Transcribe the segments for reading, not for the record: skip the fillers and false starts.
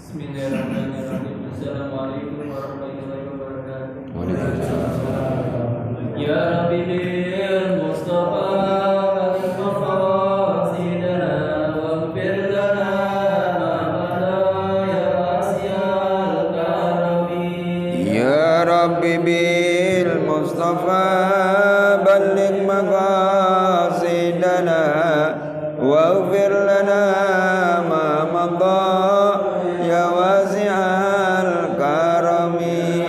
Bismillahirrahmanirrahim. Assalamualaikum warahmatullahi wabarakatuh. Waalaikumsalam. Ya Rabbi bil Mustafa balik maqasidana waghfir lana ma qada ya wasi'al karami. Ya Rabbi bil Mustafa balligh maqasidana waghfir lana ma madha ya wasi'al karami.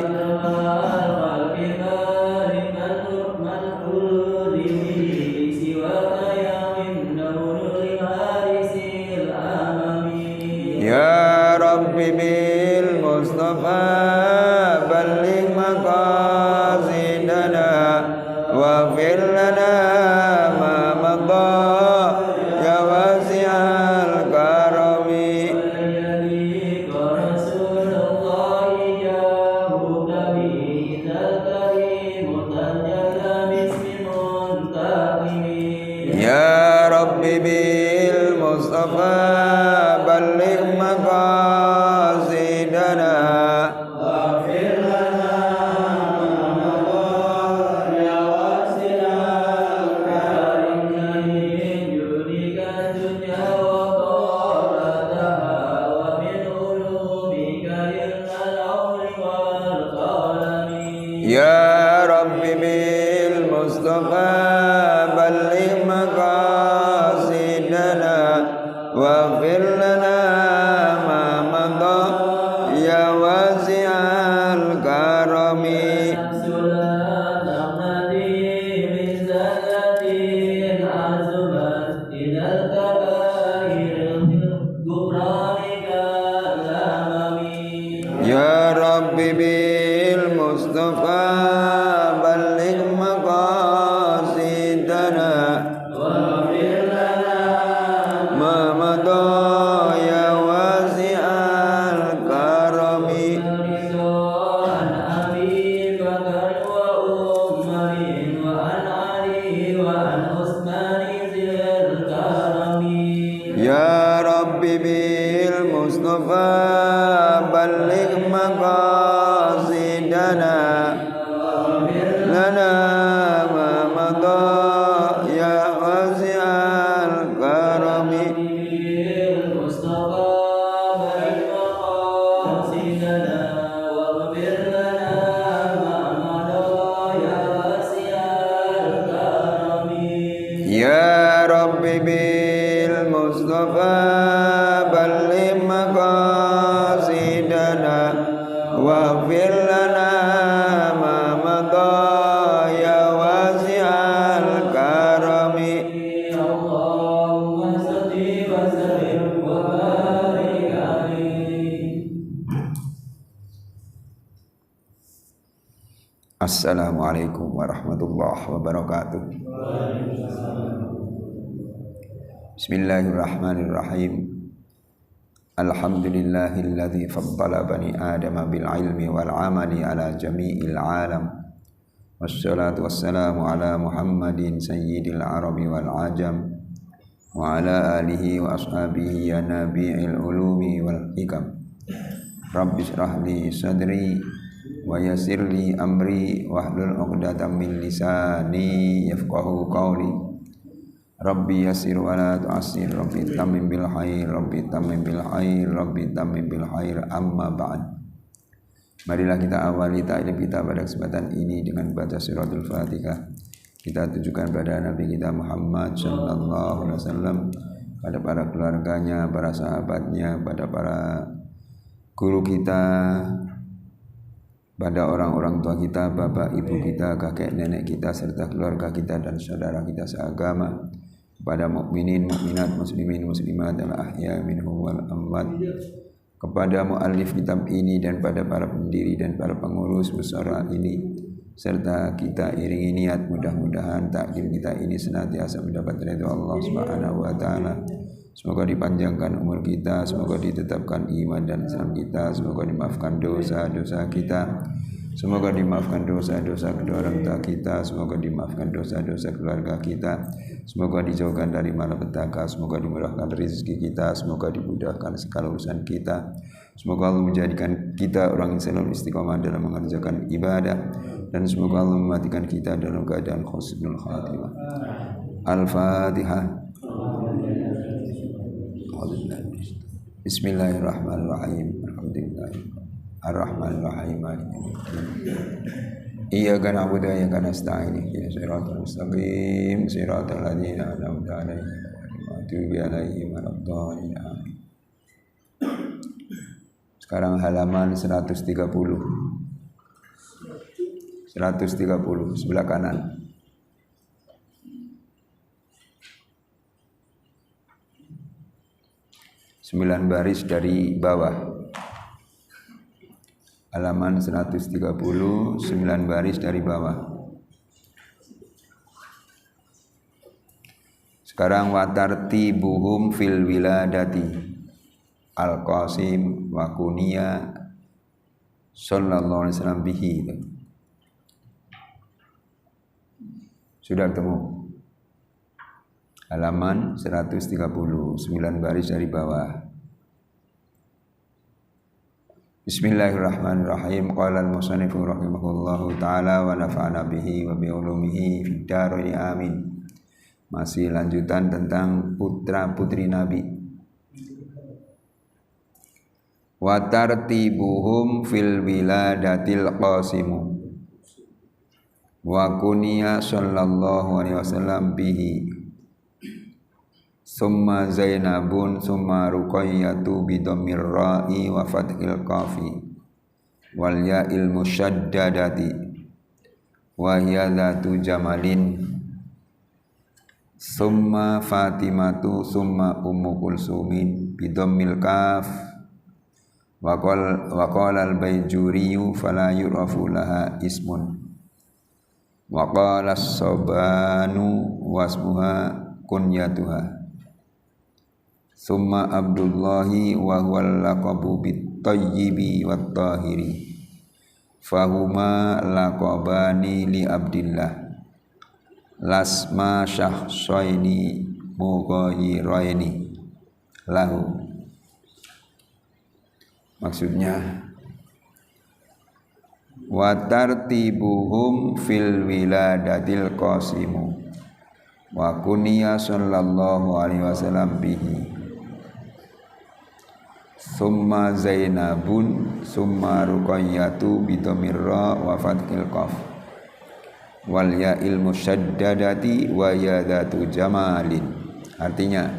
Ya Rabbi bil Mustafa balligh maqasidana waghfir lana ma madha ya wasi'al karami. Ya Rabbi bil Mustafa balligh maqasidana waghfir lana ma madha ya wasi'al karami. Ya Rabbi bil Mustafa balligh maqasidana waghfir lana ma madha ya wasi'al karami. Ya Rabbi bil Mustafa balligh maqasidana waghfir lana ma madha ya wasi'al karami. Ya Rabbi bil Mustafa balligh maqasidana lana ma madha ya wasi'al karami. Ya Rabbi bil Mustafa balligh maqasidana waghfir lana ma madha ya wasi'al karami. Assalamualaikum warahmatullahi wabarakatuh. Bismillahirrahmanirrahim. Alhamdulillahilladzi faddala bani adama bil ilmi wal amali ala jami'il alam. Wassalatu wassalamu ala Muhammadin sayyidil arabi wal ajam wa ala alihi wa ashabihi ya nabi'il ulumi wal hikam. Rabbi shrah li sadri wa yassir li amri wahlul 'uqdatam min lisani yafqahu qawli. Rabbi yassir wa la tu'assir, Rabbi tammim bil khair, Rabbi tammim bil khair, Rabbi tammim bil khair, amma ba'd. Marilah kita awali ta'lim kita pada kesempatan ini dengan baca suratul Fatihah. Kita tujukan pada Nabi kita Muhammad sallallahu alaihi wasallam, pada para keluarganya, para sahabatnya, pada para guru kita, pada orang-orang tua kita, bapak, ibu kita, kakek, nenek kita, serta keluarga kita dan saudara kita seagama, kepada mukminin, mukminat, muslimin, muslimat, al-ahya minhum wal amwat, kepada muallif kitab ini dan pada para pendiri dan para pengurus musyawarah ini, serta kita iringi niat mudah-mudahan taklim kita ini senantiasa mendapat ridha Allah Subhanahu wa taala. Semoga dipanjangkan umur kita, semoga ditetapkan iman dan Islam kita, semoga dimaafkan dosa-dosa kita, Semoga dimaafkan dosa-dosa kedua orang tua kita, semoga dimaafkan dosa-dosa keluarga kita, semoga dijauhkan dari malapetaka, semoga dimurahkan rezeki kita, semoga dimudahkan segala urusan kita. Semoga Allah menjadikan kita orang yang selalu istiqomah dalam mengerjakan ibadah, dan semoga Allah mematikan kita dalam keadaan husnul khatimah. Al-Fatihah. Bismillahirrahmanirrahim. Alhamdulillah. Ar-Rahmanir-Rahim. Iyyaka na'budu wa iyyaka nasta'in. Ihdinas siratal mustaqim. Siratal ladzina an'amta 'alaihim ghairil maghdubi 'alaihim waladdallin. Sekarang halaman 130 sebelah kanan. Sembilan baris dari bawah. Halaman 130, 9 baris dari bawah. Sekarang watartibuhum fil wiladati Al-Qasim wa kunia sallallahu alaihi wasallam bihi. Sudah ketemu? Halaman 130, 9 baris dari bawah. Bismillahirrahmanirrahim. Qala al-musannifu rahimahullahu ta'ala wa nafa'ana bihi wa bi ulumihi fid dharain amin. Masih lanjutan tentang putra-putri Nabi. Wa tartibuhum fil wiladatil qasimu wa kuniya sallallahu alaihi wasallam bihi. Summa Zainabun summa Ruqayyatu bidammir ra'i wa fathil qafi wal ya'il musyaddadati wa hiya dzatu jamalin. Summa Fatimatu summa Ummu Kulsumin bidammil kaf wa qala al-Baijuriyu fala yurafu laha ismun wa qala as-Sabanu wasmuha kunyatuha. Summa Abdullahi wa huwal laqabu bit-tayyibi wat-tahiri fahuma laqabani li Abdillah lasma syahsaini mughayiraini lahu. Maksudnya wa tartibuhum fil wiladatil qasimu wa kuniya sallallahu alaihi wasallam bihi. Summa Zainabun summa Ruqayyatu bidamirra wa fathil qaf wal ya'il musyaddadati wa yadatu jamalin. Artinya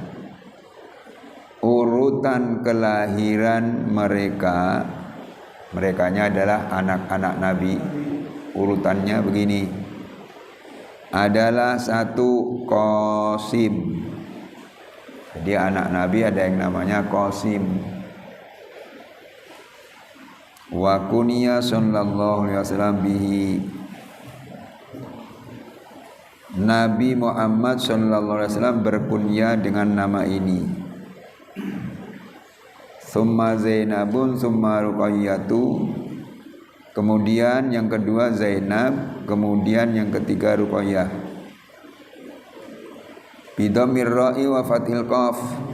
urutan kelahiran merekanya adalah anak-anak Nabi. Urutannya begini, adalah satu Qasim. Jadi anak Nabi ada yang namanya Qasim. Wa kuniya sallallahu alaihi wasallam bihi. Nabi Muhammad sallallahu alaihi wasallam berkunya dengan nama ini. Summa Zainabun summa Ruqayyatu. Kemudian yang kedua Zainab, kemudian yang ketiga Ruqayyah. Bidammir ra'i wa fathil qaf.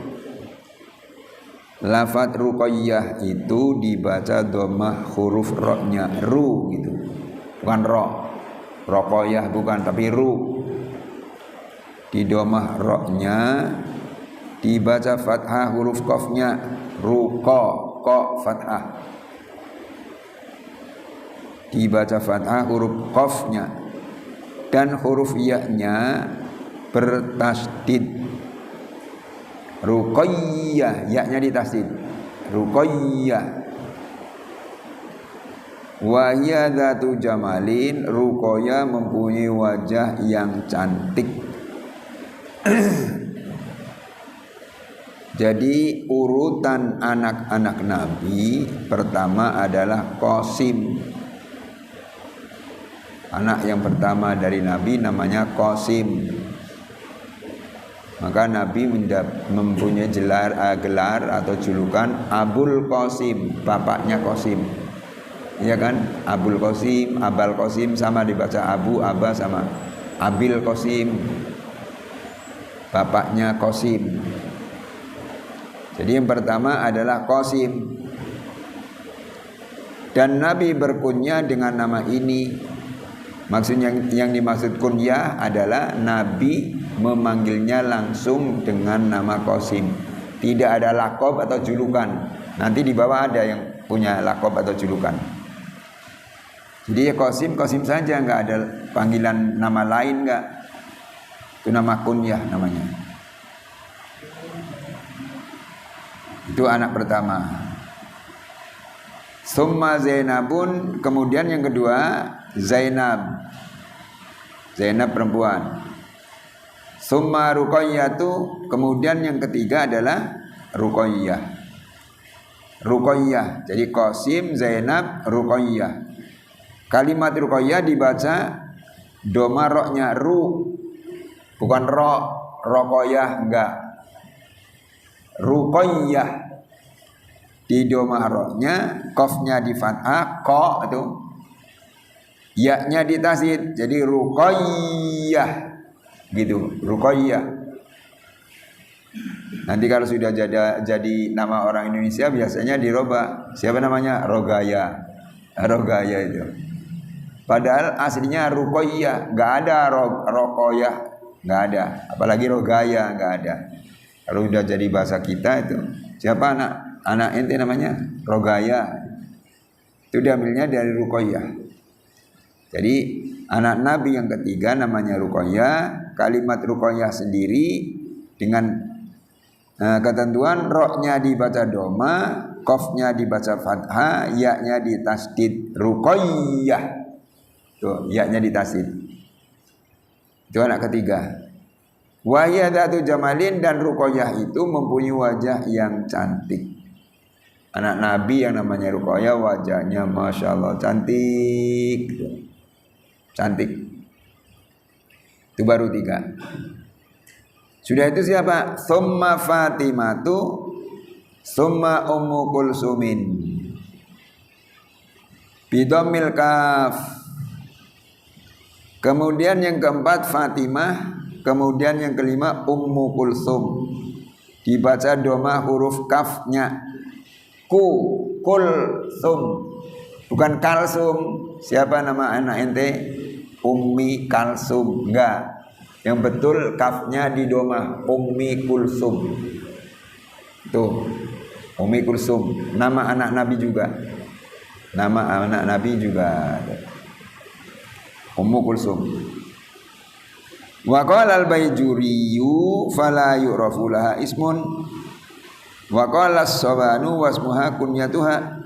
Lafaz Ruqayyah itu dibaca dhammah huruf ra-nya, ru gitu. Bukan ra. Ruqayyah bukan, tapi ru. Di dhammah ra-nya dibaca fathah huruf qafnya, ruqa, qa fathah. Dibaca fathah huruf qafnya dan huruf ya-nya bertasdid. Ruqayyah, ya-nya ditasdid. Ruqayyah. Wa hiya dzatu jamalin. Ruqayyah mempunyai wajah yang cantik. Jadi urutan anak-anak Nabi pertama adalah Qasim. Anak yang pertama dari Nabi namanya Qasim. Maka Nabi mempunyai gelar atau julukan Abul Qasim, bapaknya Qasim. ya kan? Abul Qasim, Abal Qasim sama dibaca Abu, Aba sama Abil Qasim. Bapaknya Qasim. Jadi yang pertama adalah Qasim. Dan Nabi berkunyah dengan nama ini. Maksudnya yang dimaksud kunyah adalah Nabi memanggilnya langsung dengan nama Qasim. Tidak ada lakob atau julukan. Nanti di bawah ada yang punya lakob atau julukan. Jadi ya Qasim, Qasim saja, nggak ada panggilan nama lain, nggak. Itu nama kunyah namanya. Itu anak pertama. Summa Zainabun, kemudian yang kedua Zainab. Zainab perempuan. Summa Ruqayyatu, kemudian yang ketiga adalah Ruqayyah. Ruqayyah. Jadi Qasim, Zainab, Ruqayyah. Kalimat Ruqayyah dibaca doma roknya ru, bukan ro, Roqayyah enggak. Ruqayyah. Di doma roknya, qafnya di fathah, qa itu. Ya-nya di tasdid, jadi Ruqayyah. Gitu, Ruqayyah. Nanti kalau sudah jadi nama orang Indonesia biasanya dirubah. Siapa namanya? Rogaya. Rogaya itu. Padahal aslinya Ruqayyah, enggak ada Roqayyah, enggak ada. Apalagi Rogaya enggak ada. Kalau sudah jadi bahasa kita itu, siapa anak ente namanya? Rogaya. Itu diambilnya dari Ruqayyah. Jadi anak Nabi yang ketiga namanya Ruqayyah. Kalimat Ruqayyah sendiri dengan ketentuan roknya dibaca doma, qafnya dibaca fathah, ya-nya ditasdid. Ruqayyah. Tuh, ya-nya ditasdid. Itu anak ketiga. Wahya dzatu jamalin, dan Ruqayyah itu mempunyai wajah yang cantik. Anak Nabi yang namanya Ruqayyah wajahnya Masya Allah cantik. Cantik. Itu baru 3. Sudah itu siapa? Summa Fatimatu, summa Ummu Kulsumin. Bidomil kaf. Kemudian yang keempat Fatimah, kemudian yang kelima Ummu Kulsum. Dibaca doma huruf kafnya. Kulsum. Bukan Kalsum. Siapa nama anak ente? Ummi Kalsum. Enggak. Yang betul kafnya di doma, Ummi Kulsum. Tuh. Ummi Kulsum. Nama anak Nabi juga. Nama anak Nabi juga. Ummu Kulsum. Wa qala al-Baijuriyu fala yu'rafu laha ismun. Wa qala as-Sabanu wasmuha kunyatuha.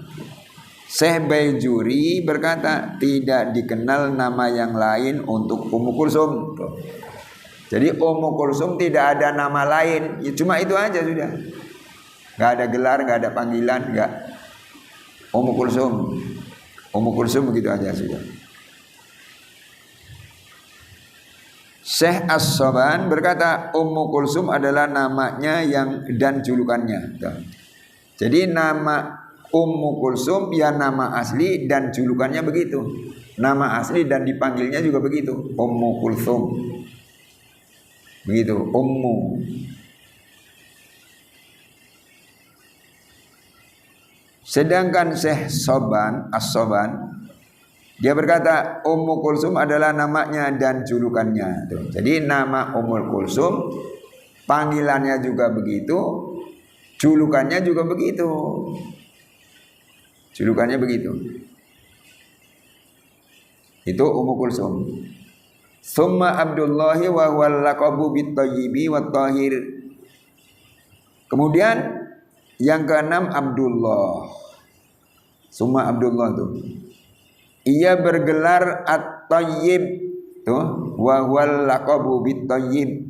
Syekh Baijuri berkata tidak dikenal nama yang lain untuk Ummu Kulsum. Jadi Ummu Kulsum tidak ada nama lain, ya cuma itu aja sudah. Enggak ada gelar, enggak ada panggilan, enggak. Ummu Kulsum. Ummu Kulsum begitu aja sudah. Syekh As-Saban berkata Ummu Kulsum adalah namanya yang dan julukannya. Jadi nama Ummu Kulsum ya nama asli dan julukannya begitu. Nama asli dan dipanggilnya juga begitu. Ummu Kulsum. Begitu, Ummu. Sedangkan Syekh Saban, As-Saban, dia berkata Ummu Kulsum adalah namanya dan julukannya. Jadi nama Ummu Kulsum panggilannya juga begitu, julukannya juga begitu. Julukannya begitu. Itu Ummu Kulsum. Summa Abdullahi wa huwal laqabu bit-thayyibi wat-tahir. Kemudian yang keenam Abdullah. Summa Abdullah tuh. Ia bergelar At-Thayyib tuh, wa huwal laqabu bit-thayyib.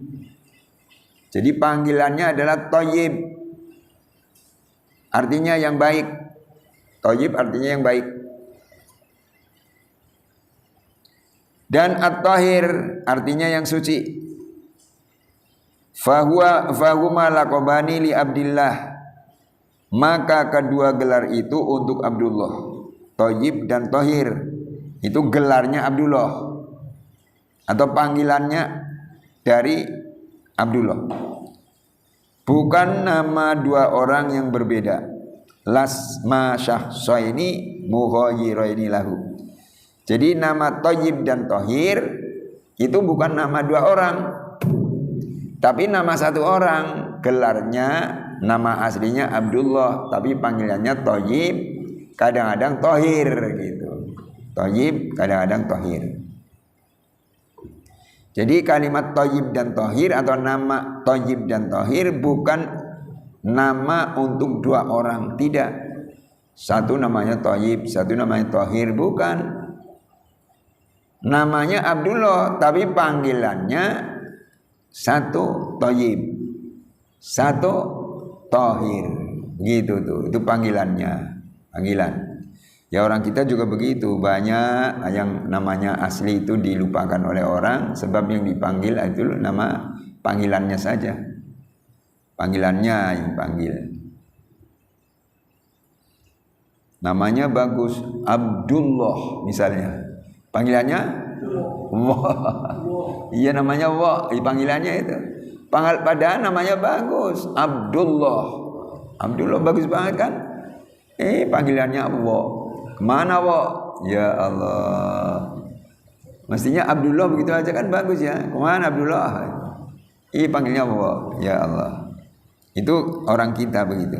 Jadi panggilannya adalah Thayyib. Artinya yang baik. Thayyib artinya yang baik. Dan At-Tahir artinya yang suci. Fahuma laqabani li Abdillah. Maka kedua gelar itu untuk Abdullah. Thayyib dan Thahir. Itu gelarnya Abdullah atau panggilannya dari Abdullah. Bukan nama dua orang yang berbeda. Lasma syakhsaini mughayyiraini lahu. Jadi nama Thayyib dan Thahir itu bukan nama dua orang, tapi nama satu orang. Gelarnya, nama aslinya Abdullah, tapi panggilannya Thayyib, kadang-kadang Thahir gitu. Thayyib, kadang-kadang Thahir. Jadi kalimat Thayyib dan Thahir atau nama Thayyib dan Thahir bukan nama untuk dua orang, tidak. Satu namanya Thayyib, satu namanya Thahir, bukan. Namanya Abdullah, tapi panggilannya satu Thayyib, satu Thahir, gitu tuh. Itu panggilannya, panggilan. Ya orang kita juga begitu, banyak yang namanya asli itu dilupakan oleh orang sebab yang dipanggil itu nama panggilannya saja. Panggilannya yang panggil. Namanya bagus, Abdullah misalnya. Panggilannya Wah. Iya namanya Wah, panggilannya itu. Padahal namanya bagus, Abdullah. Abdullah bagus banget kan? Panggilannya Allah. Kemana Wah? Ya Allah. Mestinya Abdullah begitu aja kan bagus ya. Kemana Abdullah? Panggilnya Allah. Ya Allah. Itu orang kita begitu.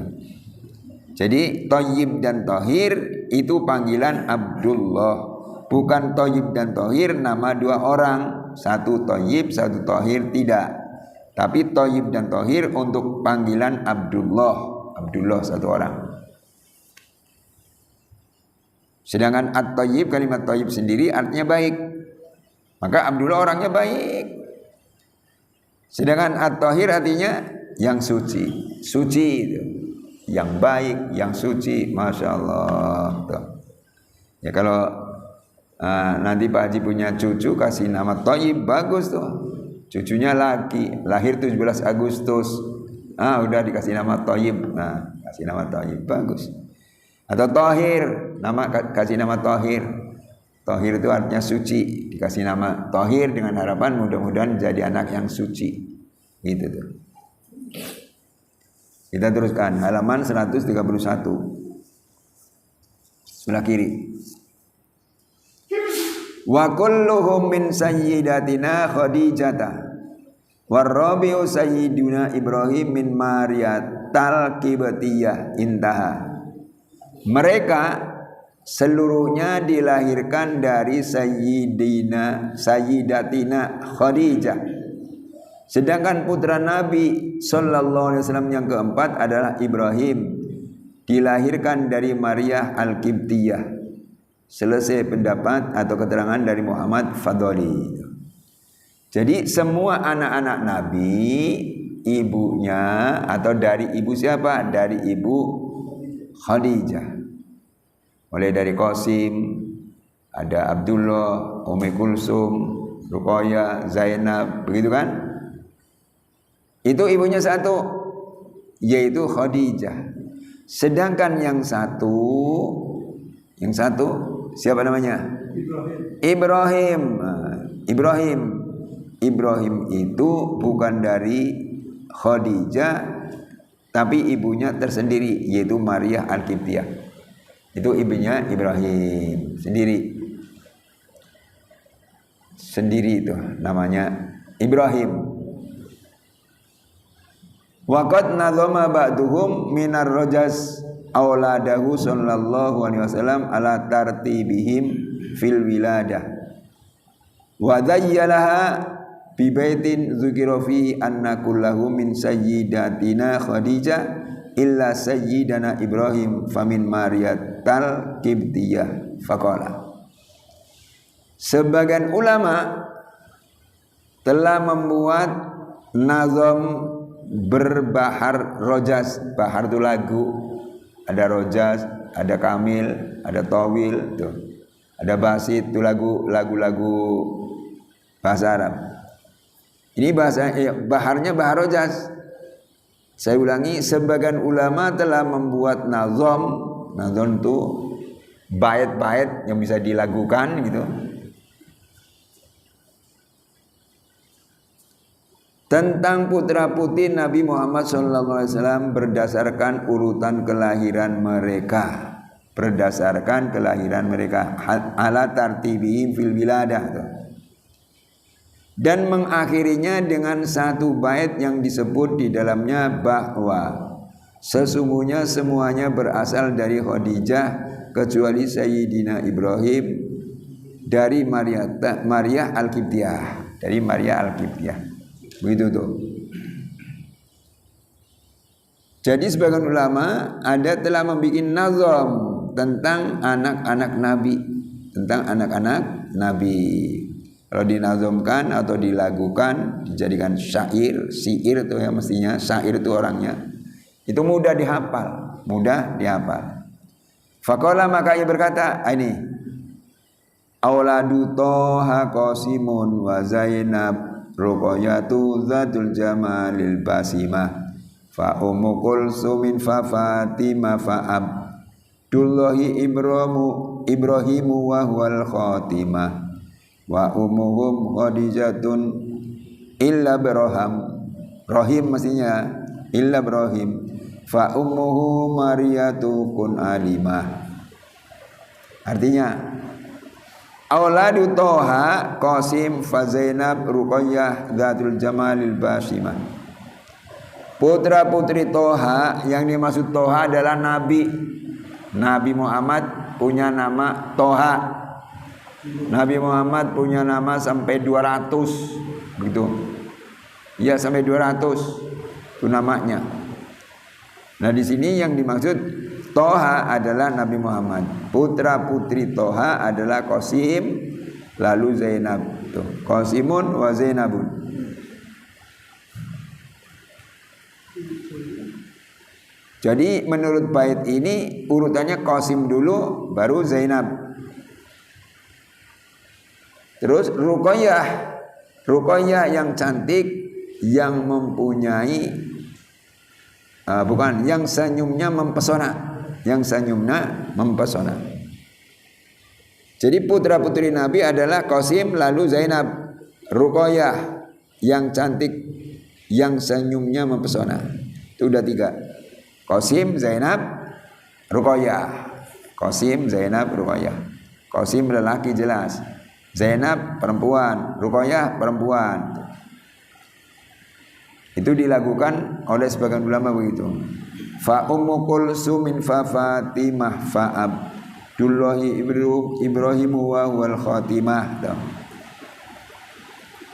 Jadi Thayyib dan Thahir itu panggilan Abdullah. Bukan Thayyib dan Thahir nama dua orang, satu Thayyib, satu Thahir, tidak. Tapi Thayyib dan Thahir untuk panggilan Abdullah, Abdullah satu orang. Sedangkan At-Thayyib, kalimat Thayyib sendiri artinya baik. Maka Abdullah orangnya baik. Sedangkan At-Thahir artinya yang suci, suci itu, yang baik, yang suci, masya Allah. Tuh. Ya kalau nanti Pak Haji punya cucu kasih nama Thayyib, bagus tuh. Cucunya laki, lahir 17 Agustus. Udah dikasih nama Thayyib. Nah, kasih nama Thayyib, bagus. Atau Thahir, kasih nama Thahir. Thahir itu artinya suci, dikasih nama Thahir dengan harapan mudah-mudahan jadi anak yang suci. Gitu tuh. Kita teruskan halaman 131. Sebelah kiri. Wa kulluhum min sayyidatina Khadijata warrabi'u sayyiduna Ibrahim min Mariyatal Qibtiyah intaha. Mereka seluruhnya dilahirkan dari sayyidatina Khadijah. Sedangkan putra Nabi sallallahu alaihi wasallam yang keempat adalah Ibrahim, dilahirkan dari Maryah Al-Qibtiyah. Selesai pendapat atau keterangan dari Muhammad Fadholi. Jadi semua anak-anak Nabi ibunya atau dari ibu siapa? Dari ibu Khadijah. Mulai dari Qasim, ada Abdullah, Ummi Kulsum, Ruqayyah, Zainab, begitu kan? Itu ibunya satu, yaitu Khadijah. Sedangkan yang satu siapa namanya? Ibrahim. Ibrahim itu bukan dari Khadijah, tapi ibunya tersendiri, yaitu Maryah Al-Qibtiyah. Itu ibunya Ibrahim sendiri. Sendiri itu namanya Ibrahim. Waqad nazama ba'duhum minar rajaz auladahu sallallahu alaihi wasallam ala tartibihim fil wiladah wa dayyalaha bi baitin dzukira fi anna kullahu min sayyidatina Khadijah illa sayyidana Ibrahim famin Mariyatal Qibtiyah faqala. Sebagian ulama telah membuat nazam berbahar rojaz. Bahar itu lagu, ada rojaz, ada kamil, ada tawil, tuh. Ada basit, itu lagu-lagu bahasa Arab. Ini bahasa baharnya bahar rojaz. Saya ulangi, sebagian ulama telah membuat nazam itu bait-bait yang bisa dilakukan gitu. Tentang putra-putri Nabi Muhammad SAW berdasarkan urutan kelahiran mereka. Berdasarkan kelahiran mereka. Ala tartibihim fil wiladah. Dan mengakhirinya dengan satu bait yang disebut di dalamnya bahwa sesungguhnya semuanya berasal dari Khadijah kecuali Sayyidina Ibrahim dari Maria Al-Qibtiyah. Dari Maria Al-Qibtiyah. Begitu tuh. Jadi sebagian ulama telah membuat nazam tentang anak-anak Nabi, tentang anak-anak Nabi. Kalau dinazamkan atau dilakukan, dijadikan syair itu ya mestinya syair itu orangnya. Itu mudah dihafal, Faqala maka ia berkata, ini auladu Toha Qasimun wa Zainab Ruqayyatu Zatul Jamalil Basimah fa Ummu Kulsumin fa Fatimah fa Abdullahi Ibrahimu wa huwal Khatimah wa ummuhum Khadijatun illa Rahim mestinya illa Ibrahim fa ummuhu Mariyatu kun alimah. Artinya auladu Toha Qasim fa Zainab Ruqayyah Zatul Jamalil Basimah. Putra-putri Toha, yang dimaksud Toha adalah Nabi Muhammad punya nama Toha. Nabi Muhammad punya nama sampai 200 begitu. Ya sampai 200 itu namanya. Nah di sini yang dimaksud Toha adalah Nabi Muhammad. Putra putri Toha adalah Qasim lalu Zainab. Tuh, Qasimun wa Zainabun. Jadi menurut bait ini urutannya Qasim dulu baru Zainab. Terus Ruqayyah yang cantik, yang mempunyai yang senyumnya mempesona, Jadi putra putri Nabi adalah Qasim lalu Zainab, Ruqayyah yang cantik, yang senyumnya mempesona. Itu udah 3. Qasim, Zainab, Ruqayyah. Qasim, Zainab, Ruqayyah. Qasim lelaki jelas. Zainab perempuan, Ruqayyah perempuan. Itu dilakukan oleh sebagian ulama begitu. Fa Ummu Kulsumin fa Fatimah fa Abdullahi Ibrahim wa huwal Khatimah.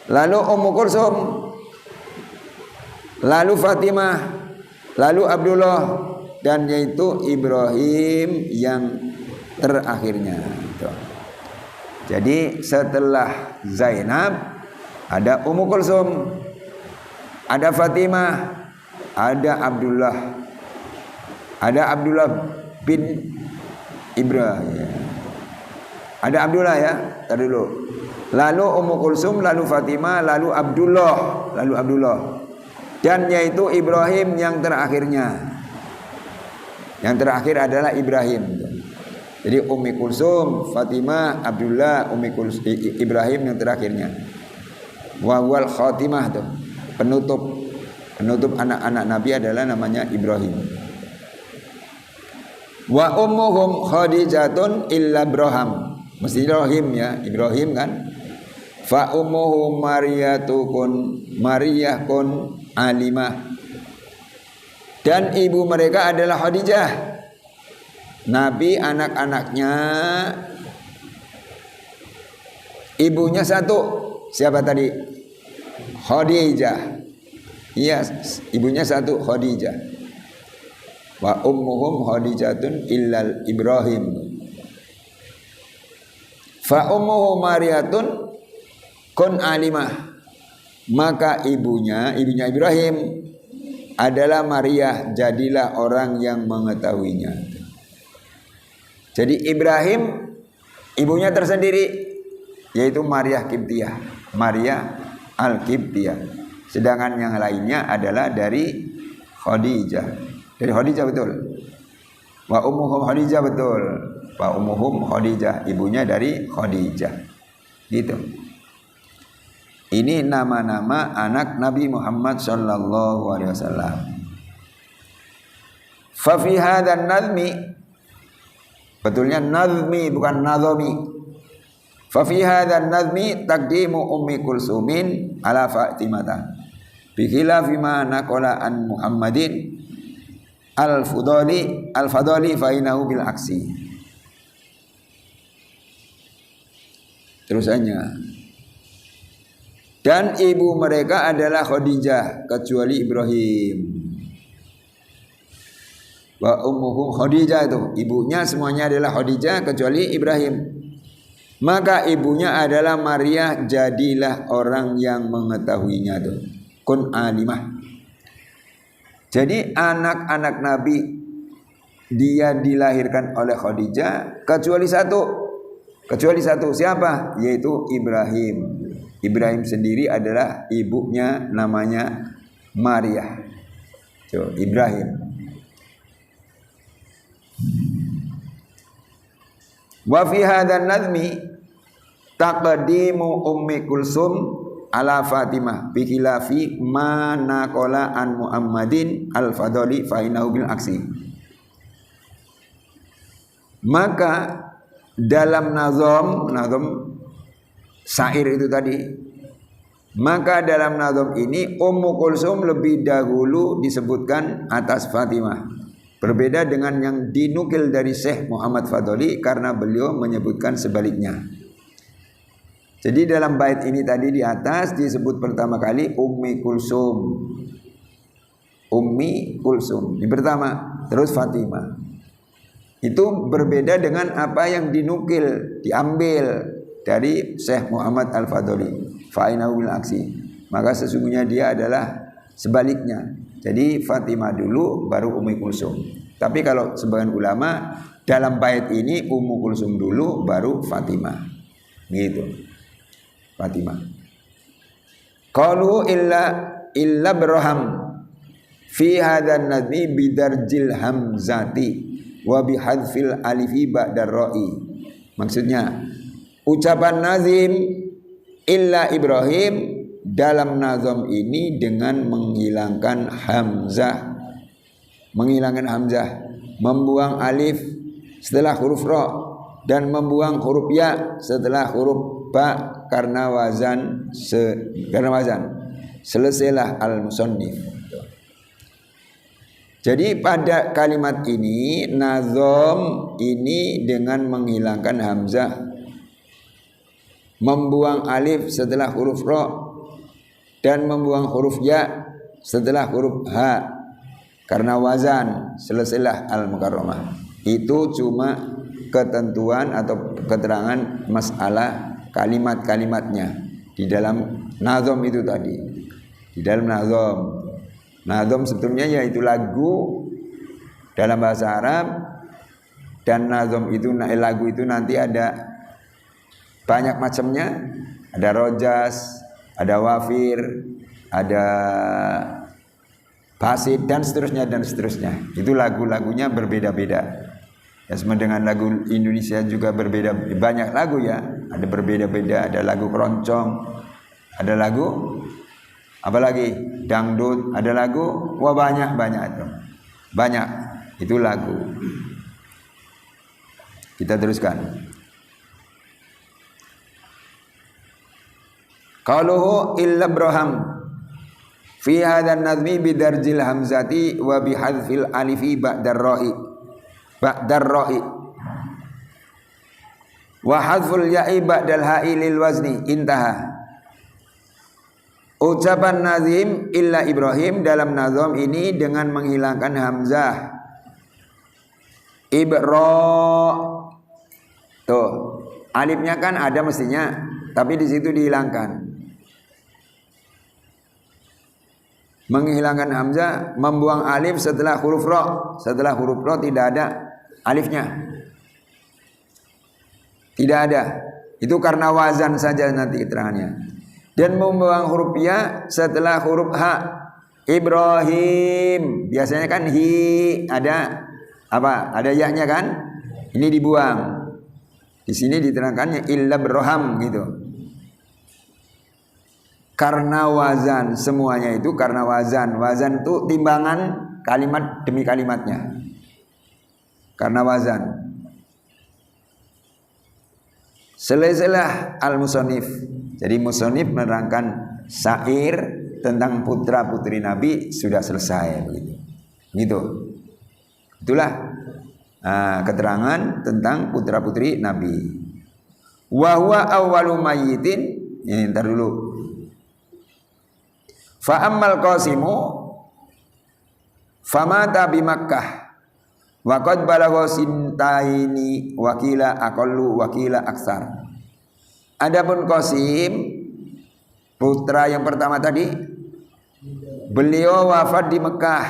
Lalu Ummu Kulsum, lalu Fatimah, lalu Abdullah, dan yaitu Ibrahim yang terakhirnya. Jadi setelah Zainab ada Ummu Kulsum, ada Fatimah, ada Abdullah bin Ibrahim. Ada Abdullah ya, tadi dulu. Lalu Ummu Kulsum, lalu Fatimah, lalu Abdullah. Dan yaitu Ibrahim yang terakhirnya. Yang terakhir adalah Ibrahim. Jadi Ummi Kulsum, Fatimah, Abdullah, Ibrahim yang terakhirnya. Wa wal Khatimah tuh. Penutup anak-anak Nabi adalah namanya Ibrahim. Wa ummuhum Khadijatun illa Ibrahim. Mesti Ibrahim ya, Ibrahim kan. Fa ummuhum Mariyah kun alimah. Dan ibu mereka adalah Khadijah. Nabi anak-anaknya ibunya satu. Siapa tadi? Khadijah. Iya, ibunya satu Khadijah. Wa ummuhum Khadijatun illal Ibrahim. Fa ummuhu Mariyatun kun alimah. Maka ibunya Ibrahim adalah Maria, jadilah orang yang mengetahuinya. Jadi Ibrahim ibunya tersendiri yaitu Maria Qibtiyah, Maria Al-Qibtiyah. Sedangkan yang lainnya adalah dari Khadijah. Dari Khadijah betul. Wa ummuhum Khadijah, betul. Wa ummuhum Khadijah, ibunya dari Khadijah. Gitu. Ini nama-nama anak Nabi Muhammad sallallahu alaihi wasallam. Fa fi hadzal nazmi, betulnya nazmi bukan nazami. Fa fi hadzal nazmi taqdimu ummi kulsumin ala Fatimah. Bi khilafi ma naqala an Muhammadin al-fadali fa inahu bil aksi. Terusannya, dan ibu mereka adalah Khadijah kecuali Ibrahim. Wa ummuhum Khadijah, itu ibunya semuanya adalah Khadijah kecuali Ibrahim. Maka ibunya adalah Maria, jadilah orang yang mengetahuinya tuh. Kun alimah. Jadi anak-anak Nabi dia dilahirkan oleh Khadijah kecuali satu. Kecuali satu, siapa? Yaitu Ibrahim. Ibrahim sendiri adalah ibunya namanya Maria. So, Ibrahim. Wa fi hadzal nazmi taqdimu ummi kulsum ala Fatimah bi khilafi ma naqala an Muhammadin al-fadali fa innahu bil aksi. Maka dalam nazam syair itu tadi, maka dalam nazam ini Ummu Kulsum lebih dahulu disebutkan atas Fatimah. Berbeda dengan yang dinukil dari Syekh Muhammad Fadli karena beliau menyebutkan sebaliknya. Jadi dalam bait ini tadi di atas disebut pertama kali Ummi Kulsum. Ummi Kulsum ini pertama, terus Fatimah. Itu berbeda dengan apa yang dinukil, diambil dari Syekh Muhammad Al-Fadli. Fa'inahu bil aksi. Maka sesungguhnya dia adalah sebaliknya. Jadi Fatimah dulu baru Ummi Kulsum. Tapi kalau sebagian ulama dalam bait ini Ummu Kulsum dulu baru Fatimah. Gitu. Fatimah. Qalu illa Ibrahim fi hadzal nadmi bidarjil hamzati wa bihadfil alifi ba'dar ra'i. Maksudnya ucapan nazim illa Ibrahim dalam nazam ini dengan menghilangkan hamzah, membuang alif setelah huruf ra dan membuang huruf ya setelah huruf ba karena wazan selesailah al-musannif. Jadi pada kalimat ini nazam ini dengan menghilangkan hamzah, membuang alif setelah huruf ra dan membuang huruf ya setelah huruf ha karena wazan selesailah al-mukarramah. Itu cuma ketentuan atau keterangan masalah kalimat-kalimatnya di dalam nazam itu tadi. Di dalam nazam sebetulnya yaitu lagu dalam bahasa Arab, dan nazam itu lagu itu nanti ada banyak macamnya, ada rojas, ada wafir, ada basid dan seterusnya. Itu lagu-lagunya berbeda-beda. Ya, sama dengan lagu Indonesia juga berbeda, banyak lagu ya, ada berbeda-beda, ada lagu keroncong, ada lagu apalagi dangdut, ada lagu, wah banyak itu lagu. Kita teruskan. Qaluhu illa Ibrahim fi hadzal nazmi bidarjil hamzati wa bihadfil alifi ba'dar ra'i wa hadful ya'i ba'dal ha'i lil wazni intaha. Ucapan nazim illa Ibrahim dalam nazam ini dengan menghilangkan hamzah. Tuh, alifnya kan ada mestinya, tapi di situ dihilangkan. Menghilangkan hamzah, membuang alif setelah huruf ra. Setelah huruf ra tidak ada alifnya. Tidak ada. Itu karena wazan saja nanti keterangannya. Dan membuang huruf ya setelah huruf ha. Ibrahim biasanya kan hi ada Apa? Ada ya-nya kan? Ini dibuang. Di sini diterangkannya illa berroham gitu. Karena wazan, semuanya itu karena wazan. Wazan itu timbangan kalimat demi kalimatnya. Karena wazan. Selesailah al-musonif. Jadi musonif menerangkan syair tentang putra putri Nabi sudah selesai begitu. Gitu. Itulah keterangan tentang putra putri Nabi. Wa huwa awwalu mayyitin. Ini ntar dulu. Fa ammal Qasimu famata bi Makkah. Wa qad balagha sintaini wakila aqallu wakila aksar. Adapun Qasim putra yang pertama tadi, beliau wafat di Mekah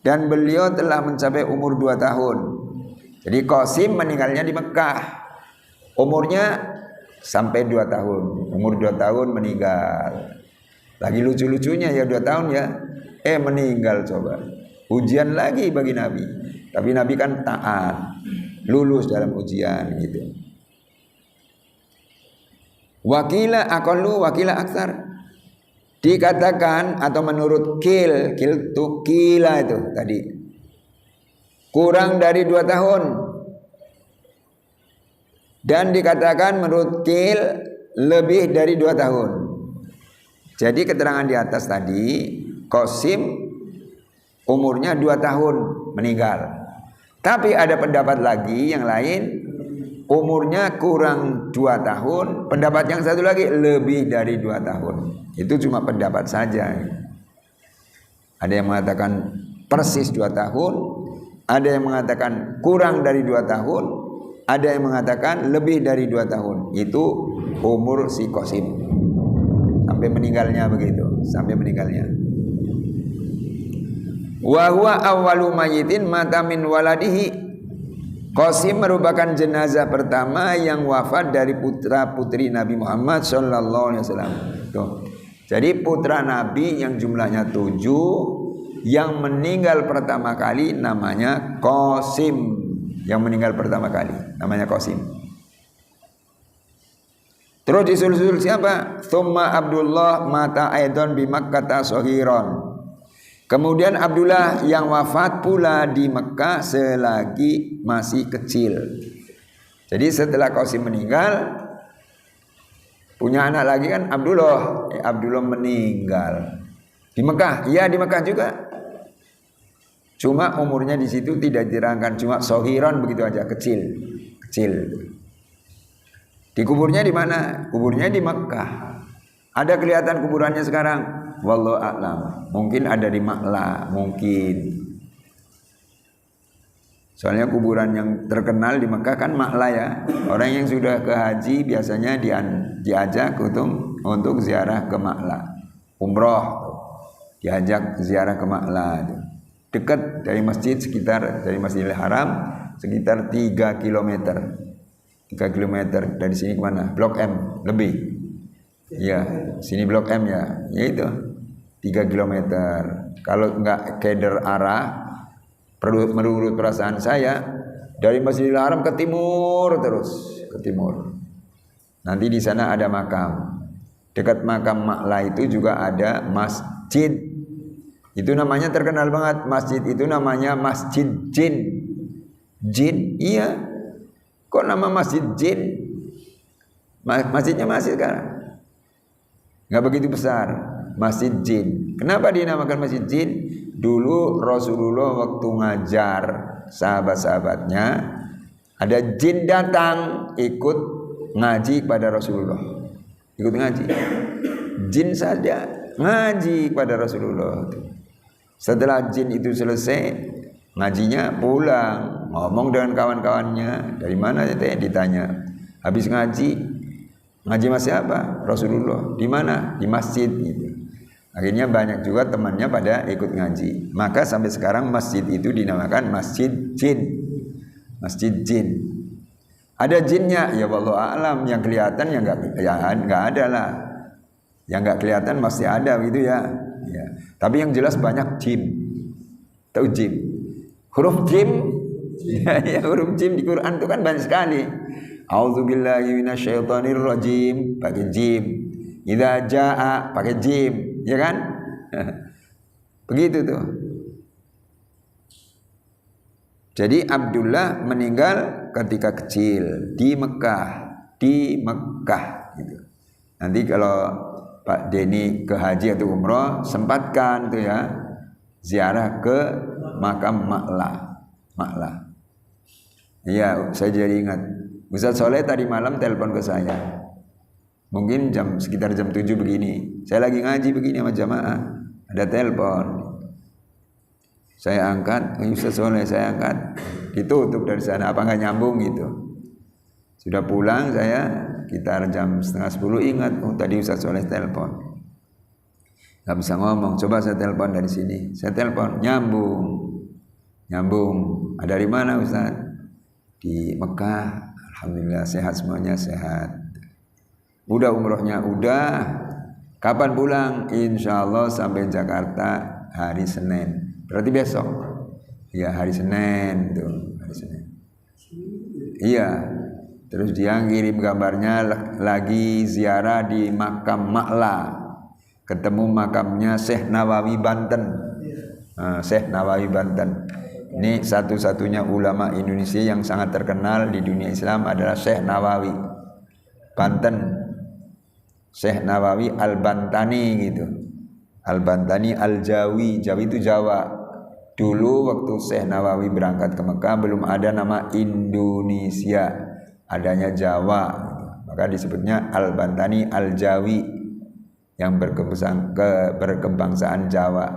dan beliau telah mencapai umur 2 tahun. Jadi Qasim meninggalnya di Mekah. Umurnya sampai 2 tahun. Umur 2 tahun meninggal. Lagi lucu-lucunya ya 2 tahun ya. Meninggal coba. Ujian lagi bagi Nabi. Tapi Nabi kan taat. Lulus dalam ujian gitu. Wakila aqallu wakila aksar. Dikatakan atau menurut kil itu kila itu tadi. Kurang dari 2 tahun. Dan dikatakan menurut kil lebih dari 2 tahun. Jadi keterangan di atas tadi, Qasim umurnya 2 tahun meninggal. Tapi ada pendapat lagi yang lain, umurnya kurang 2 tahun. Pendapat yang satu lagi lebih dari 2 tahun. Itu cuma pendapat saja. Ada yang mengatakan persis 2 tahun. Ada yang mengatakan kurang dari 2 tahun. Ada yang mengatakan lebih dari 2 tahun. Itu umur si Qasim. Sampai meninggalnya begitu. Sampai meninggalnya. Wa huwa awwalu mayyitin mata min waladihi. Qasim merupakan jenazah pertama yang wafat dari putra putri Nabi Muhammad sallallahu alaihi wasallam. Tuh. Jadi putra Nabi yang jumlahnya 7 yang meninggal pertama kali namanya Qasim. Yang meninggal pertama kali namanya Qasim. Terus disusul siapa? Tsumma Abdullah mata aidon bi Makkah saghiran. Kemudian Abdullah yang wafat pula di Mekah selagi masih kecil. Jadi setelah Qasim meninggal, punya anak lagi kan Abdullah. Abdullah meninggal di Mekah. Iya di Mekah juga. Cuma umurnya di situ tidak diterangkan, cuma saghiran begitu aja, kecil. Dikuburnya di mana? Kuburnya di Mekah. Ada kelihatan kuburannya sekarang? Wallahu a'lam. Mungkin ada di Ma'la, mungkin. Soalnya kuburan yang terkenal di Mekah kan Ma'la ya. Orang yang sudah ke haji biasanya diajak untuk ziarah ke Ma'la. Umroh. Diajak ziarah ke Ma'la. Dekat dari masjid dari Masjidil Haram sekitar 3 km. 3 km dari sini kemana? Blok M lebih. Ya, sini Blok M ya. Ya itu 3 km. Kalau enggak keder arah, menurut perasaan saya dari Masjidil Haram ke timur terus, ke timur. Nanti di sana ada makam. Dekat makam Ma'la itu juga ada masjid. Itu namanya terkenal banget. Masjid itu namanya Masjid Jin. Jin? Iya. Kok nama Masjid Jin? Masjidnya masih sekarang. Nggak begitu besar. Masjid Jin. Kenapa dinamakan Masjid Jin? Dulu Rasulullah waktu ngajar sahabat-sahabatnya, ada jin datang ikut ngaji kepada Rasulullah. Ikut ngaji. Jin saja ngaji kepada Rasulullah. Setelah jin itu selesai, ngajinya pulang, ngomong dengan kawan-kawannya, dari mana ya ditanya. Habis ngaji masih apa? Rasulullah. Di mana? Di masjid gitu. Akhirnya banyak juga temannya pada ikut ngaji. Maka sampai sekarang masjid itu dinamakan Masjid Jin. Masjid Jin. Ada jinnya, ya wallahu a'lam. Yang kelihatan ya enggak ada lah. Yang enggak kelihatan masih ada gitu ya. Ya. Tapi yang jelas banyak jin. Tahu jin? Huruf jim Ya, huruf jim di Quran itu kan banyak sekali. A'udzubillahi minasyaitonirrajim pakai jim. Idza jaa pakai jim, ya kan? Begitu tuh. Jadi Abdullah meninggal ketika kecil di Mekah gitu. Nanti kalau Pak Denny ke haji atau umroh, sempatkan tuh ya ziarah ke makam Ma'la. Iya, saya jadi ingat. Ustaz Soleh tadi malam telepon ke saya. Mungkin sekitar jam 7 begini. Saya lagi ngaji begini sama jamaah. Ada telepon. Saya angkat, Ustaz Soleh saya angkat. Ditutup dari sana, apa nggak nyambung gitu. Sudah pulang saya sekitar jam 9:30 ingat, tadi Ustaz Soleh telepon. Gak bisa ngomong, coba saya telepon dari sini. Saya telepon, nyambung. Dari mana Ustaz? Di Mekah. Alhamdulillah sehat semuanya, sehat. Udah umrohnya udah. Kapan pulang? Insya Allah sampai Jakarta hari Senin. Berarti besok. Iya, hari Senin tuh, hari Senin. Iya. Terus dia ngirim gambarnya lagi ziarah di makam Ma'la. Ketemu makamnya Syekh Nawawi Banten. Syekh Nawawi Banten. Ini satu-satunya ulama Indonesia yang sangat terkenal di dunia Islam adalah Syekh Nawawi Banten. Syekh Nawawi Al-Bantani gitu. Al-Bantani Al-Jawi. Jawi itu Jawa. Dulu waktu Syekh Nawawi berangkat ke Mekah belum ada nama Indonesia, adanya Jawa. Maka disebutnya Al-Bantani Al-Jawi yang berkebangsaan Jawa.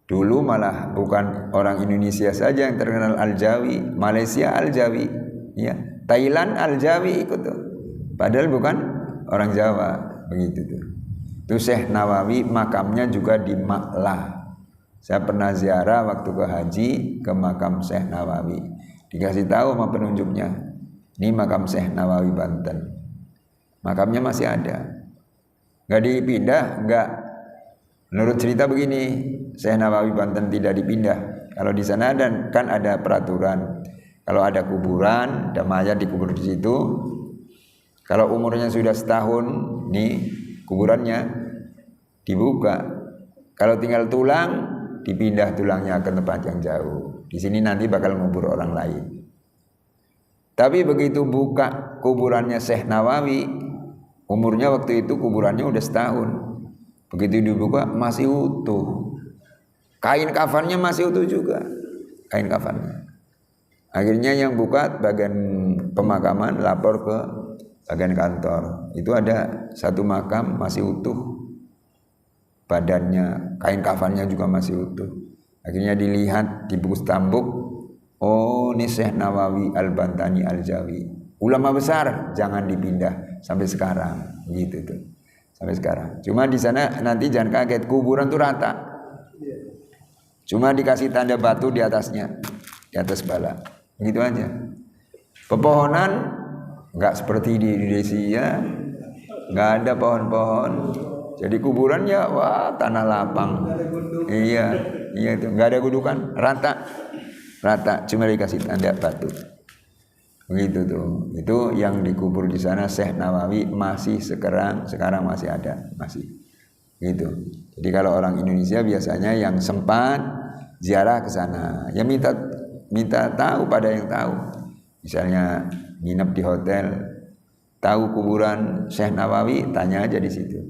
Dulu malah bukan orang Indonesia saja yang terkenal Al-Jawi, Malaysia Al-Jawi, ya. Thailand Al-Jawi ikut tuh. Padahal bukan orang Jawa, begitu tuh. Itu Syekh Nawawi makamnya juga di Ma'la. Saya pernah ziarah waktu ke haji ke makam Syekh Nawawi. Dikasih tahu sama penunjuknya, ini makam Syekh Nawawi Banten. Makamnya masih ada. Enggak dipindah, enggak. Menurut cerita begini, Syekh Nawawi Banten tidak dipindah. Kalau di sana kan ada peraturan. Kalau ada kuburan, ada mayat dikubur di situ. Kalau umurnya sudah setahun, nih kuburannya dibuka. Kalau tinggal tulang, dipindah tulangnya ke tempat yang jauh. Di sini nanti bakal ngubur orang lain. Tapi begitu buka kuburannya Syekh Nawawi, umurnya waktu itu kuburannya udah setahun. Begitu dibuka masih utuh. Kain kafannya masih utuh juga. Kain kafannya. Akhirnya yang buka bagian pemakaman lapor ke bagian kantor. Itu ada satu makam masih utuh. Badannya, kain kafannya juga masih utuh. Akhirnya dilihat, dibungkus tambuk. Oh, ini Syekh Nawawi Al-Bantani Al-Jawi. Ulama besar, jangan dipindah sampai sekarang. Gitu tuh. Sampai sekarang. Cuma di sana nanti jangan kaget, kuburan tuh rata. Cuma dikasih tanda batu di atasnya, di atas bala. Begitu aja. Pepohonan enggak seperti di Indonesia, enggak ada pohon-pohon. Jadi kuburannya wah tanah lapang. Iya itu enggak ada gundukan, rata. Cuma dikasih tanda batu. Begitu tuh. Itu yang dikubur di sana Syekh Nawawi masih sekarang masih ada, masih. Gitu. Jadi kalau orang Indonesia biasanya yang sempat ziarah ke sana, ya minta tahu pada yang tahu. Misalnya nginep di hotel, tahu kuburan Syekh Nawawi, tanya aja di situ.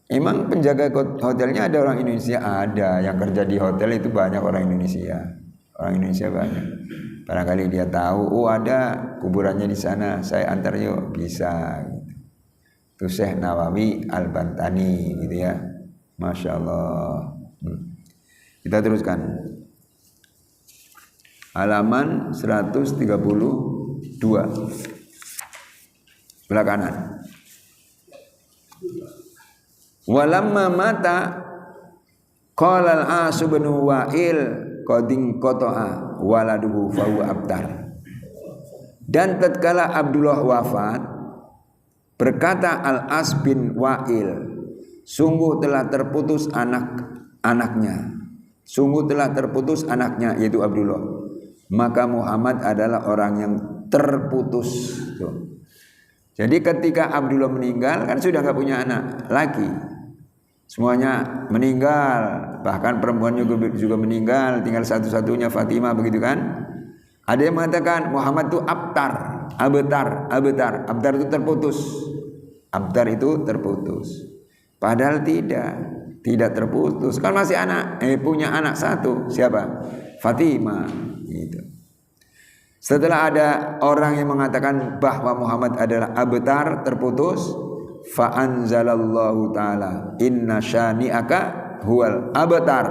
Emang penjaga hotelnya ada orang Indonesia? Ada. Yang kerja di hotel itu banyak orang Indonesia. Orang Indonesia banyak. Barangkali dia tahu, oh ada kuburannya di sana, saya antar yuk, bisa. Itu Syekh Nawawi Al-Bantani, gitu ya. Masya Allah. Kita teruskan. Halaman 132. Sebelah kanan. Walamma mata qala al-As bin Wa'il qadin qata'a waladuhu fa huwa abtar. Dan tatkala Abdullah wafat, berkata Al-As bin Wa'il, sungguh telah terputus anaknya. Sungguh telah terputus anaknya, yaitu Abdullah. maka Muhammad adalah orang yang terputus. Tuh. Jadi ketika Abdullah meninggal kan sudah nggak punya anak lagi, semuanya meninggal, bahkan perempuan juga meninggal, tinggal satu-satunya Fatimah, begitu kan? Ada yang mengatakan Muhammad itu abtar itu terputus. Abtar itu terputus. Padahal tidak terputus. Kan masih punya anak satu. Siapa? Fatimah. Gitu. Setelah ada orang yang mengatakan bahwa Muhammad adalah abtar terputus, fa anzalallahu taala inna syani'aka huwal abtar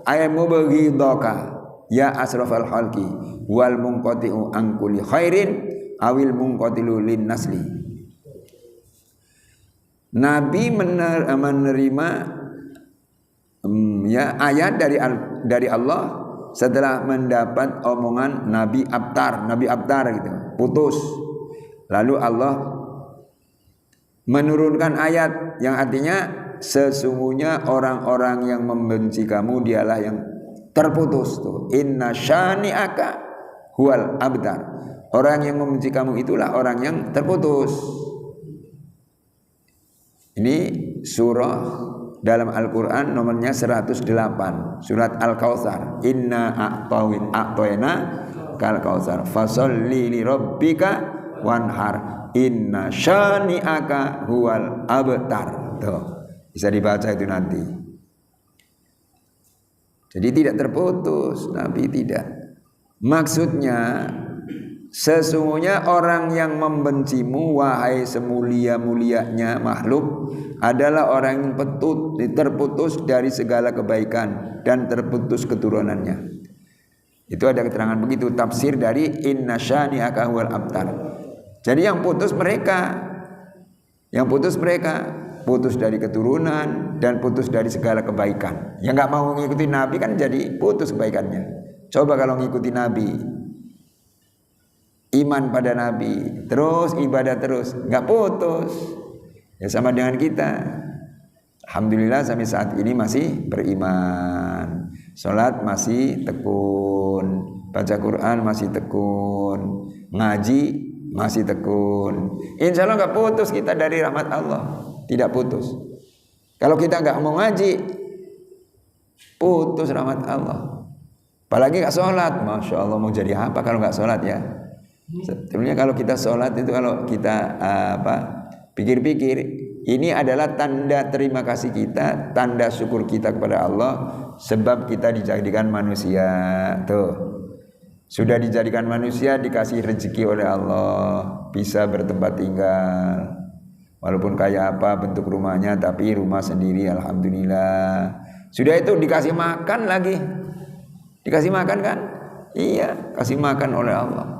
ay mubaghidaka ya asrafal khalqi wal munqati'u an kulli khairin awil munqatilu lin nasli. Nabi menerima ayat dari Allah setelah mendapat omongan Nabi abtar gitu, putus. Lalu Allah menurunkan ayat yang artinya sesungguhnya orang-orang yang membenci kamu dialah yang terputus tuh. Inna syani'aka huwal abtar. Orang yang membenci kamu itulah orang yang terputus. Ini surah dalam Al-Quran nomornya 108, surat Al-Kautsar. Inna a'toyna kal kautsar fasolli li rabbika wanhar inna syani'aka huwal abtar. Tuh, bisa dibaca itu nanti. Jadi tidak terputus, Nabi tidak. Maksudnya sesungguhnya orang yang membencimu wahai semulia-mulianya makhluk adalah orang yang terputus dari segala kebaikan dan terputus keturunannya. Itu ada keterangan begitu, tafsir dari inna syani'aka huwal abtar. Jadi yang putus mereka, putus dari keturunan dan putus dari segala kebaikan. Yang nggak mau mengikuti Nabi kan jadi putus kebaikannya. Coba kalau mengikuti Nabi, iman pada Nabi, terus ibadah terus, nggak putus. Ya sama dengan kita. Alhamdulillah sampai saat ini masih beriman, sholat masih tekun, baca Quran masih tekun, ngaji masih tekun. Insya Allah nggak putus kita dari rahmat Allah, tidak putus. Kalau kita nggak mau ngaji, putus rahmat Allah. Apalagi nggak sholat, masya Allah mau jadi apa kalau nggak sholat ya? Sebetulnya kalau kita sholat itu kalau kita pikir-pikir, ini adalah tanda terima kasih kita, tanda syukur kita kepada Allah, sebab kita dijadikan manusia. Tuh, sudah dijadikan manusia, dikasih rezeki oleh Allah, bisa bertempat tinggal, walaupun kayak apa bentuk rumahnya, tapi rumah sendiri, alhamdulillah. Sudah itu dikasih makan lagi, dikasih makan kan? Iya, kasih makan oleh Allah.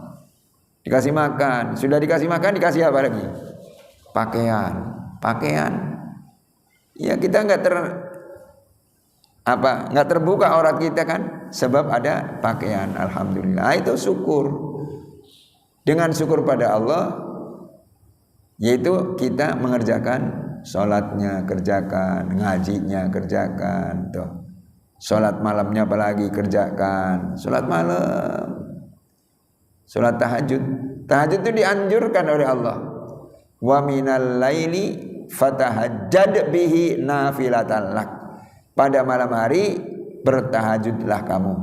Dikasih makan, sudah dikasih makan, dikasih apa lagi? Pakaian. Ya kita nggak terbuka aurat kita kan, sebab ada pakaian. Alhamdulillah, itu syukur. Dengan syukur pada Allah, yaitu kita mengerjakan sholatnya, kerjakan, ngajinya, kerjakan, tuh. Sholat malamnya apalagi kerjakan, sholat malam. Sholat tahajud. Tahajud itu dianjurkan oleh Allah. Wa minal laili fatahajjad bihi nafilatan lak. Pada malam hari bertahajudlah kamu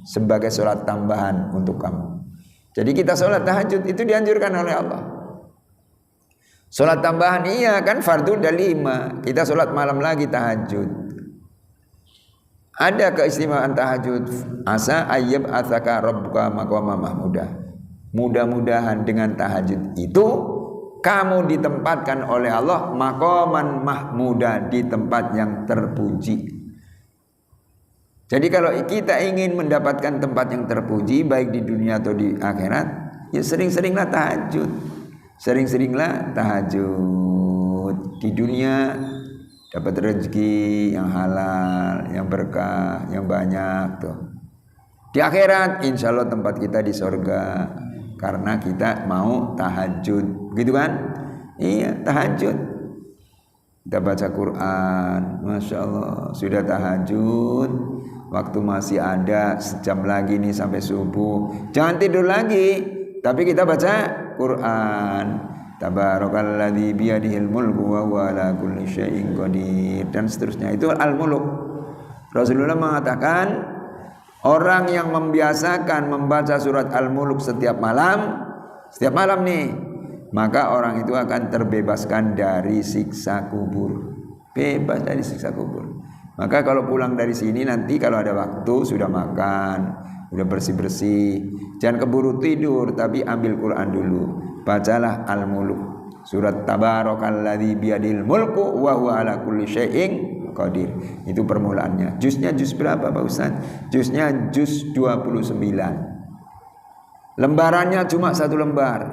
sebagai sholat tambahan untuk kamu. Jadi kita sholat tahajud itu dianjurkan oleh Allah. Sholat tambahan iya kan fardu udah 5. Kita sholat malam lagi tahajud. Ada keistimewaan tahajud. Asa ayyab atsaka rabbuka maqama mahmuda. Mudah-mudahan dengan tahajud itu kamu ditempatkan oleh Allah maqaman mahmuda, di tempat yang terpuji. Jadi kalau kita ingin mendapatkan tempat yang terpuji baik di dunia atau di akhirat, ya sering-seringlah tahajud. Sering-seringlah tahajud. Di dunia dapat rezeki yang halal, yang berkah, yang banyak tuh. Di akhirat insya Allah tempat kita di surga. Karena kita mau tahajud, gitu kan? Iya, tahajud. Kita baca Quran, masya Allah, sudah tahajud, waktu masih ada, sejam lagi nih sampai subuh, jangan tidur lagi, tapi kita baca Quran. Tabarakalladzi biyadihil mulku wa huwa ala kulli syai'in qadir, dan seterusnya. Itu al-muluk. Rasulullah mengatakan orang yang membiasakan membaca surat al-muluk setiap malam nih, maka orang itu akan terbebaskan dari siksa kubur. Bebas dari siksa kubur. Maka kalau pulang dari sini nanti kalau ada waktu, sudah makan, sudah bersih-bersih, jangan keburu tidur, tapi ambil Quran dulu. Bacalah Al-Muluk, surat Tabarakalladzi biyadil mulku wa huwa ala kulli syai'in qadir. Itu permulaannya. Juznya juz berapa Pak Ustaz? Juznya juz 29. Lembarannya cuma 1 lembar.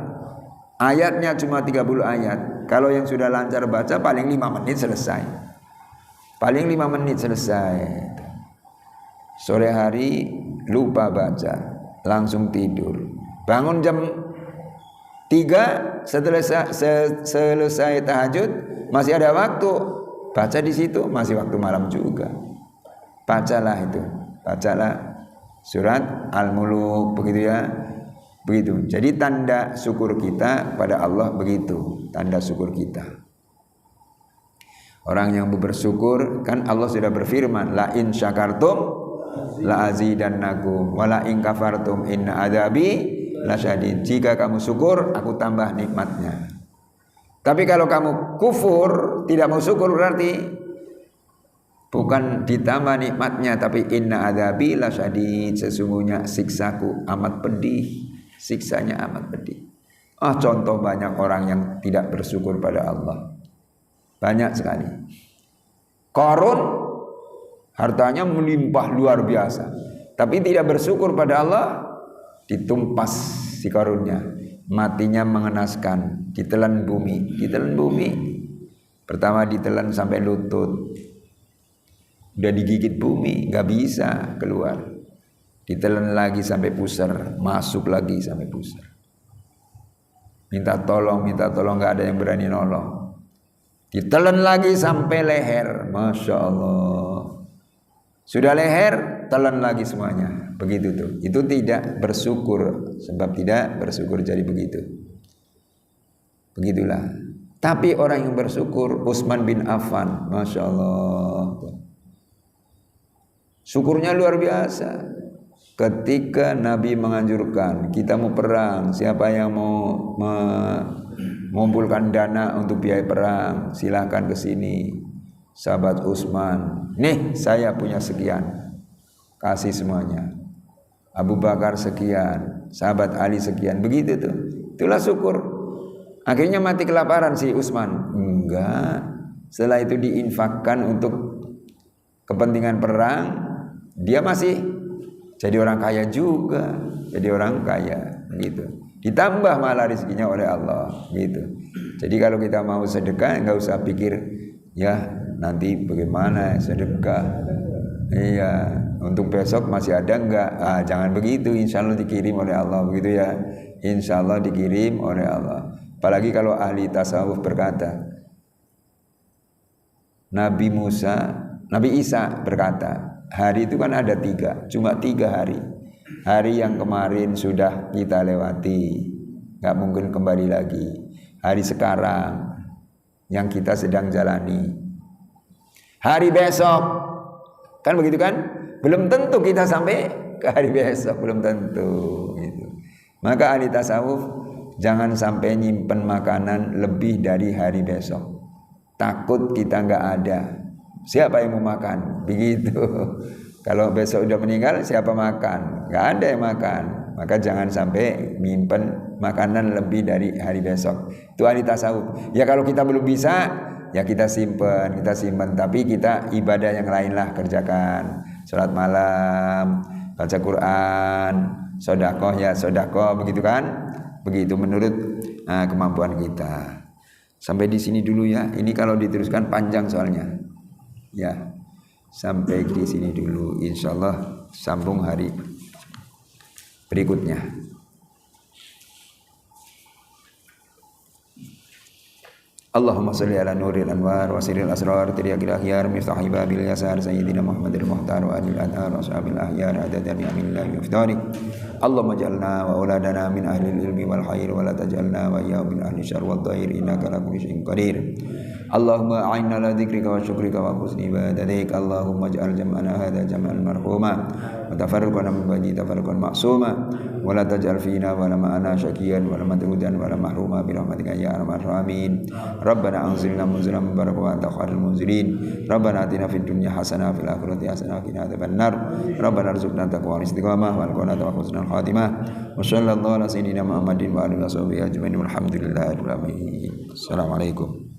Ayatnya cuma 30 ayat. Kalau yang sudah lancar baca paling 5 menit selesai. Paling 5 menit selesai. Sore hari lupa baca, langsung tidur. Bangun jam 3 selesai tahajud, masih ada waktu. Baca di situ, masih waktu malam juga. Bacalah itu. Bacalah surat Al-Muluk, begitu ya. Begitu. Jadi tanda syukur kita pada Allah begitu, tanda syukur kita. Orang yang bersyukur, kan Allah sudah berfirman, la in syakartum la azidannakum wa la in kafartum inna adzabi lasyadid. Jika kamu syukur, aku tambah nikmatnya. Tapi kalau kamu kufur, tidak mau syukur, berarti bukan ditambah nikmatnya, tapi inna adzabi lasyadid, sesungguhnya siksaku amat pedih. Siksanya amat pedih. Contoh banyak orang yang tidak bersyukur pada Allah. Banyak sekali. Qarun hartanya melimpah luar biasa, tapi tidak bersyukur pada Allah, ditumpas si Qarunnya, matinya mengenaskan, ditelan bumi. Pertama ditelan sampai lutut, udah digigit bumi, nggak bisa keluar. Ditelan lagi sampai pusar, masuk lagi sampai pusar. Minta tolong, nggak ada yang berani nolong. Ditelan lagi sampai leher, Masya Allah. Sudah leher, telan lagi semuanya. Begitu tuh. Itu tidak bersyukur. Sebab tidak bersyukur jadi begitu. Begitulah. Tapi orang yang bersyukur, Utsman bin Affan, Masya Allah, syukurnya luar biasa. Ketika Nabi menganjurkan kita mau perang, siapa yang mau mengumpulkan dana untuk biaya perang, silahkan ke sini. Sahabat Utsman, nih saya punya sekian, kasih semuanya. Abu Bakar sekian, sahabat Ali sekian, begitu tuh. Itulah syukur. Akhirnya mati kelaparan si Utsman? Enggak. Setelah itu diinfakkan untuk kepentingan perang, dia masih jadi orang kaya juga, jadi orang kaya, gitu. Ditambah malah rezekinya oleh Allah, gitu. Jadi kalau kita mau sedekah, nggak usah pikir, ya nanti bagaimana sedekah. Iya, untuk besok masih ada nggak? Jangan begitu. Insya Allah dikirim oleh Allah, begitu ya. Insya Allah dikirim oleh Allah. Apalagi kalau ahli tasawuf berkata, Nabi Isa berkata, hari itu kan ada 3, cuma 3 hari. Hari yang kemarin sudah kita lewati, gak mungkin kembali lagi. Hari sekarang yang kita sedang jalani. Hari besok, kan begitu kan? Belum tentu kita sampai ke hari besok, belum tentu. Gitu. Maka ahli tasawuf jangan sampai nyimpen makanan lebih dari hari besok. Takut kita gak ada. Siapa yang mau makan? Begitu. Kalau besok udah meninggal, siapa makan? Gak ada yang makan. Maka jangan sampai nyimpen makanan lebih dari hari besok. Itu ahli tasawuf. Ya kalau kita belum bisa, ya kita simpen. Tapi kita ibadah yang lain lah kerjakan. Sholat malam, baca Quran, sedekah ya sedekah, begitu kan? Begitu menurut kemampuan kita. Sampai di sini dulu ya. Ini kalau diteruskan panjang soalnya. Ya, sampai di sini dulu. Insya Allah sambung hari berikutnya. Allahumma salli ala nuril anwar wa sirril asrar tiryakil akhyar miftahi babil yasar sayyidina Muhammadil muhtar wa adil adhar wa ashabil akhyar adadan bi amillah yuftari Allahumma ja'alna wa auladana min ahlil ilmi wal khair wa la taj'alna wa iyyahu min ahli syarr wad dhair innaka ala kulli syai'in qadir Allahumma a'inna ala dzikrika wa syukrika wa husni ibadatik Allahumma ij'al jam'ana hadha jam'an marhuma wa tafarruqana min ba'di tafarruqan ma'suma wa la taj'al fina wa la ma'ana syaqiyan wa la madhudan wa la mahruma bi rahmatika ya arhamar rahimin Rabbana anzilna munzilan mubarakan wa anta khairul munzilin Rabbana atina fid dunya hasanah fil akhirati hasanah wa qina adzabannar Rabbana arzuqna taqwa wal istiqamah wal qanata wa husnul khatimah wa sallallahu ala sayyidina Muhammadin wa alihi wa sahbihi ajmain walhamdulillahi rabbil alamin Assalamualaikum